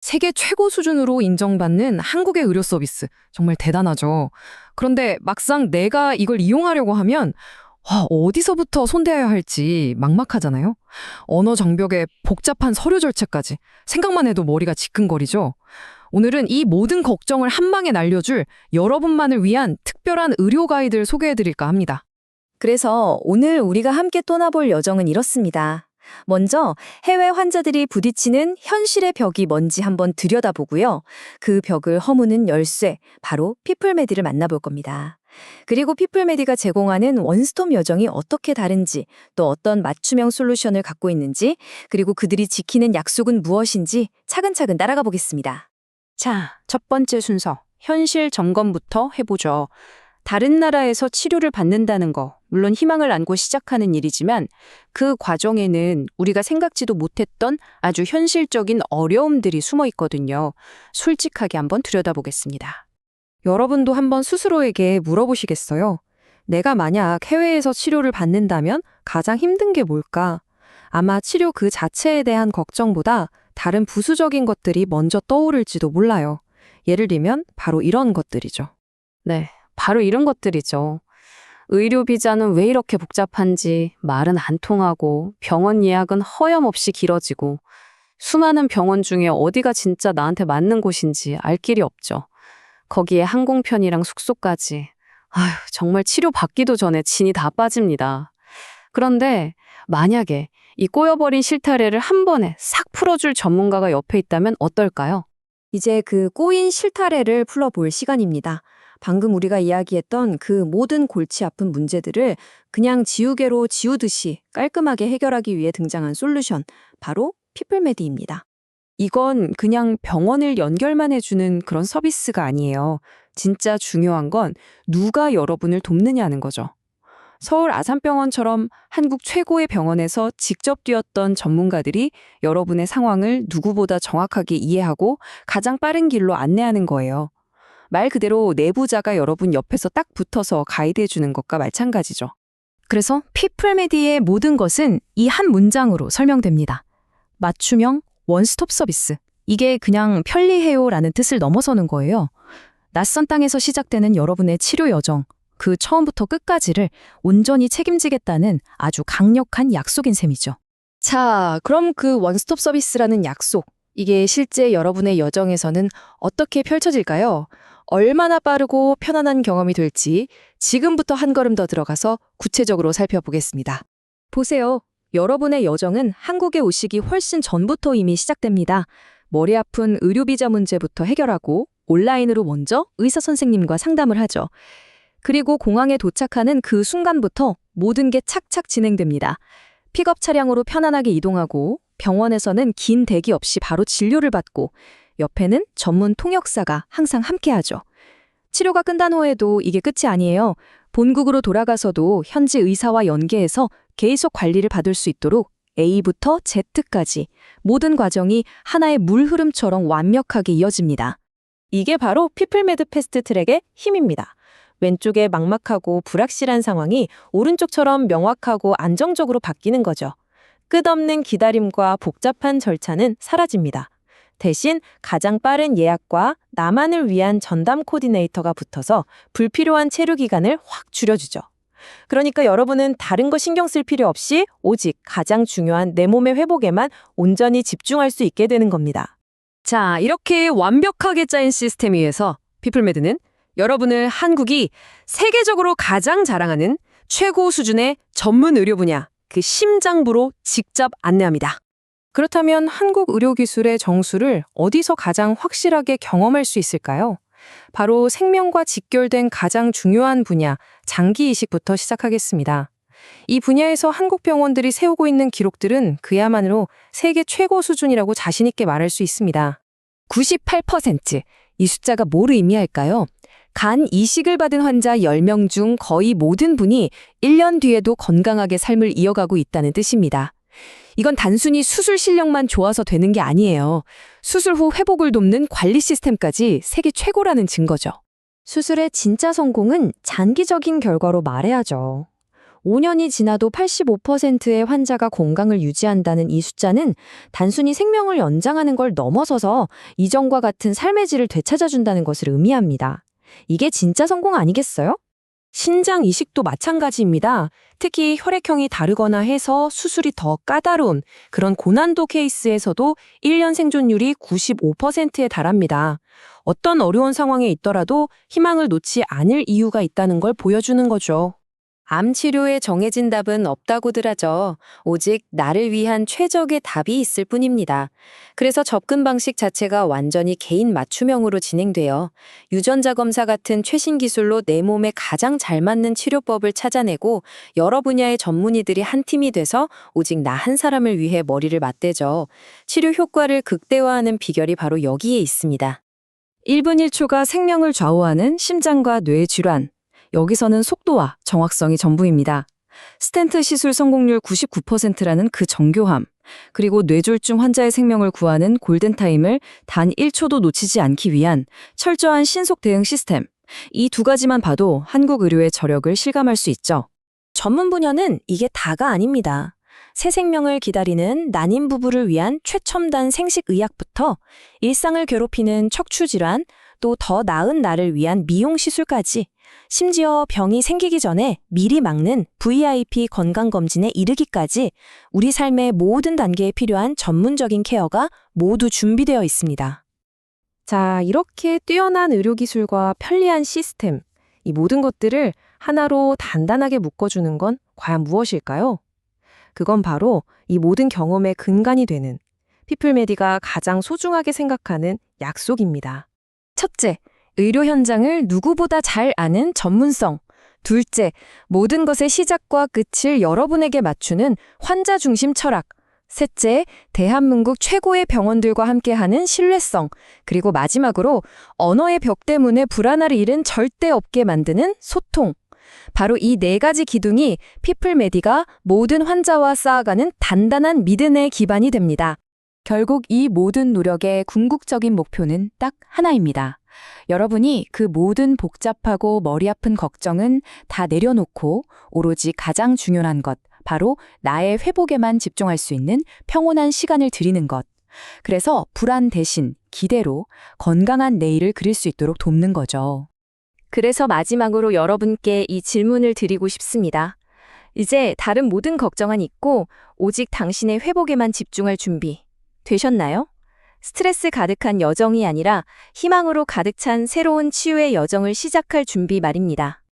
세계 최고 수준으로 인정받는 한국의 의료 서비스. 정말 대단하죠. 그런데 막상 내가 이걸 이용하려고 하면 어디서부터 손대야 할지 막막하잖아요. 언어 장벽에 복잡한 서류 절차까지. 생각만 해도 머리가 지끈거리죠. 오늘은 이 모든 걱정을 한 방에 날려줄 여러분만을 위한 특별한 의료 가이드를 소개해드릴까 합니다. 그래서 오늘 우리가 함께 떠나볼 여정은 이렇습니다. 먼저 해외 환자들이 부딪히는 현실의 벽이 뭔지 한번 들여다보고요. 그 벽을 허무는 열쇠, 바로 피플메디를 만나볼 겁니다. 그리고 피플메디가 제공하는 원스톱 여정이 어떻게 다른지, 또 어떤 맞춤형 솔루션을 갖고 있는지, 그리고 그들이 지키는 약속은 무엇인지 차근차근 따라가 보겠습니다. 자, 첫 번째 순서, 현실 점검부터 해보죠. 다른 나라에서 치료를 받는다는 거, 물론 희망을 안고 시작하는 일이지만 그 과정에는 우리가 생각지도 못했던 아주 현실적인 어려움들이 숨어 있거든요. 솔직하게 한번 들여다보겠습니다. 여러분도 한번 스스로에게 물어보시겠어요? 내가 만약 해외에서 치료를 받는다면 가장 힘든 게 뭘까? 아마 치료 그 자체에 대한 걱정보다 다른 부수적인 것들이 먼저 떠오를지도 몰라요. 예를 들면 바로 이런 것들이죠. 네, 바로 이런 것들이죠. 의료 비자는 왜 이렇게 복잡한지, 말은 안 통하고 병원 예약은 허염없이 길어지고 수많은 병원 중에 어디가 진짜 나한테 맞는 곳인지 알 길이 없죠. 거기에 항공편이랑 숙소까지. 아휴, 정말 치료받기도 전에 진이 다 빠집니다. 그런데 만약에 이 꼬여버린 실타래를 한 번에 싹 풀어줄 전문가가 옆에 있다면 어떨까요? 이제 그 꼬인 실타래를 풀어볼 시간입니다. 방금 우리가 이야기했던 그 모든 골치 아픈 문제들을 그냥 지우개로 지우듯이 깔끔하게 해결하기 위해 등장한 솔루션, 바로 피플메디입니다. 이건 그냥 병원을 연결만 해주는 그런 서비스가 아니에요. 진짜 중요한 건 누가 여러분을 돕느냐는 거죠. 서울 아산병원처럼 한국 최고의 병원에서 직접 뛰었던 전문가들이 여러분의 상황을 누구보다 정확하게 이해하고 가장 빠른 길로 안내하는 거예요. 말 그대로 내부자가 여러분 옆에서 딱 붙어서 가이드해 주는 것과 마찬가지죠. 그래서 피플메디의 모든 것은 이 한 문장으로 설명됩니다. 맞춤형 원스톱 서비스. 이게 그냥 편리해요라는 뜻을 넘어서는 거예요. 낯선 땅에서 시작되는 여러분의 치료 여정, 그 처음부터 끝까지를 온전히 책임지겠다는 아주 강력한 약속인 셈이죠. 자, 그럼 그 원스톱 서비스라는 약속, 이게 실제 여러분의 여정에서는 어떻게 펼쳐질까요? 얼마나 빠르고 편안한 경험이 될지 지금부터 한 걸음 더 들어가서 구체적으로 살펴보겠습니다. 보세요. 여러분의 여정은 한국에 오시기 훨씬 전부터 이미 시작됩니다. 머리 아픈 의료비자 문제부터 해결하고 온라인으로 먼저 의사 선생님과 상담을 하죠. 그리고 공항에 도착하는 그 순간부터 모든 게 착착 진행됩니다. 픽업 차량으로 편안하게 이동하고 병원에서는 긴 대기 없이 바로 진료를 받고 옆에는 전문 통역사가 항상 함께하죠. 치료가 끝난 후에도 이게 끝이 아니에요. 본국으로 돌아가서도 현지 의사와 연계해서 계속 관리를 받을 수 있도록 A부터 Z까지 모든 과정이 하나의 물 흐름처럼 완벽하게 이어집니다. 이게 바로 피플메드 패스트 트랙의 힘입니다. 왼쪽에 막막하고 불확실한 상황이 오른쪽처럼 명확하고 안정적으로 바뀌는 거죠. 끝없는 기다림과 복잡한 절차는 사라집니다. 대신 가장 빠른 예약과 나만을 위한 전담 코디네이터가 붙어서 불필요한 체류 기간을 확 줄여주죠. 그러니까 여러분은 다른 거 신경 쓸 필요 없이 오직 가장 중요한 내 몸의 회복에만 온전히 집중할 수 있게 되는 겁니다. 자, 이렇게 완벽하게 짜인 시스템 위에서 피플메드는 여러분을 한국이 세계적으로 가장 자랑하는 최고 수준의 전문 의료 분야, 그 심장부로 직접 안내합니다. 그렇다면 한국 의료기술의 정수를 어디서 가장 확실하게 경험할 수 있을까요? 바로 생명과 직결된 가장 중요한 분야, 장기 이식부터 시작하겠습니다. 이 분야에서 한국 병원들이 세우고 있는 기록들은 그야말로 세계 최고 수준이라고 자신 있게 말할 수 있습니다. 98%. 이 숫자가 뭘 의미할까요? 간 이식을 받은 환자 10명 중 거의 모든 분이 1년 뒤에도 건강하게 삶을 이어가고 있다는 뜻입니다. 이건 단순히 수술 실력만 좋아서 되는 게 아니에요. 수술 후 회복을 돕는 관리 시스템까지 세계 최고라는 증거죠. 수술의 진짜 성공은 장기적인 결과로 말해야죠. 5년이 지나도 85%의 환자가 건강을 유지한다는 이 숫자는 단순히 생명을 연장하는 걸 넘어서서 이전과 같은 삶의 질을 되찾아준다는 것을 의미합니다. 이게 진짜 성공 아니겠어요? 신장 이식도 마찬가지입니다. 특히 혈액형이 다르거나 해서 수술이 더 까다로운 그런 고난도 케이스에서도 1년 생존율이 95%에 달합니다. 어떤 어려운 상황에 있더라도 희망을 놓지 않을 이유가 있다는 걸 보여주는 거죠. 암 치료에 정해진 답은 없다고들 하죠. 오직 나를 위한 최적의 답이 있을 뿐입니다. 그래서 접근 방식 자체가 완전히 개인 맞춤형으로 진행돼요. 유전자 검사 같은 최신 기술로 내 몸에 가장 잘 맞는 치료법을 찾아내고 여러 분야의 전문의들이 한 팀이 돼서 오직 나 한 사람을 위해 머리를 맞대죠. 치료 효과를 극대화하는 비결이 바로 여기에 있습니다. 1분 1초가 생명을 좌우하는 심장과 뇌 질환. 여기서는 속도와 정확성이 전부입니다. 스텐트 시술 성공률 99%라는 그 정교함, 그리고 뇌졸중 환자의 생명을 구하는 골든타임을 단 1초도 놓치지 않기 위한 철저한 신속 대응 시스템. 이 두 가지만 봐도 한국 의료의 저력을 실감할 수 있죠. 전문 분야는 이게 다가 아닙니다. 새 생명을 기다리는 난임 부부를 위한 최첨단 생식의학부터 일상을 괴롭히는 척추질환, 또 더 나은 나를 위한 미용 시술까지, 심지어 병이 생기기 전에 미리 막는 VIP 건강검진에 이르기까지 우리 삶의 모든 단계에 필요한 전문적인 케어가 모두 준비되어 있습니다. 자, 이렇게 뛰어난 의료기술과 편리한 시스템, 이 모든 것들을 하나로 단단하게 묶어주는 건 과연 무엇일까요? 그건 바로 이 모든 경험의 근간이 되는 피플메디가 가장 소중하게 생각하는 약속입니다. 첫째, 의료 현장을 누구보다 잘 아는 전문성. 둘째, 모든 것의 시작과 끝을 여러분에게 맞추는 환자 중심 철학. 셋째, 대한민국 최고의 병원들과 함께하는 신뢰성. 그리고 마지막으로 언어의 벽 때문에 불안을 잃은 절대 없게 만드는 소통. 바로 이 네 가지 기둥이 피플메디가 모든 환자와 쌓아가는 단단한 믿음의 기반이 됩니다. 결국 이 모든 노력의 궁극적인 목표는 딱 하나입니다. 여러분이 그 모든 복잡하고 머리 아픈 걱정은 다 내려놓고 오로지 가장 중요한 것, 바로 나의 회복에만 집중할 수 있는 평온한 시간을 드리는 것. 그래서 불안 대신 기대로 건강한 내일을 그릴 수 있도록 돕는 거죠. 그래서 마지막으로 여러분께 이 질문을 드리고 싶습니다. 이제 다른 모든 걱정은 잊고 오직 당신의 회복에만 집중할 준비 되셨나요? 스트레스 가득한 여정이 아니라 희망으로 가득 찬 새로운 치유의 여정을 시작할 준비 말입니다.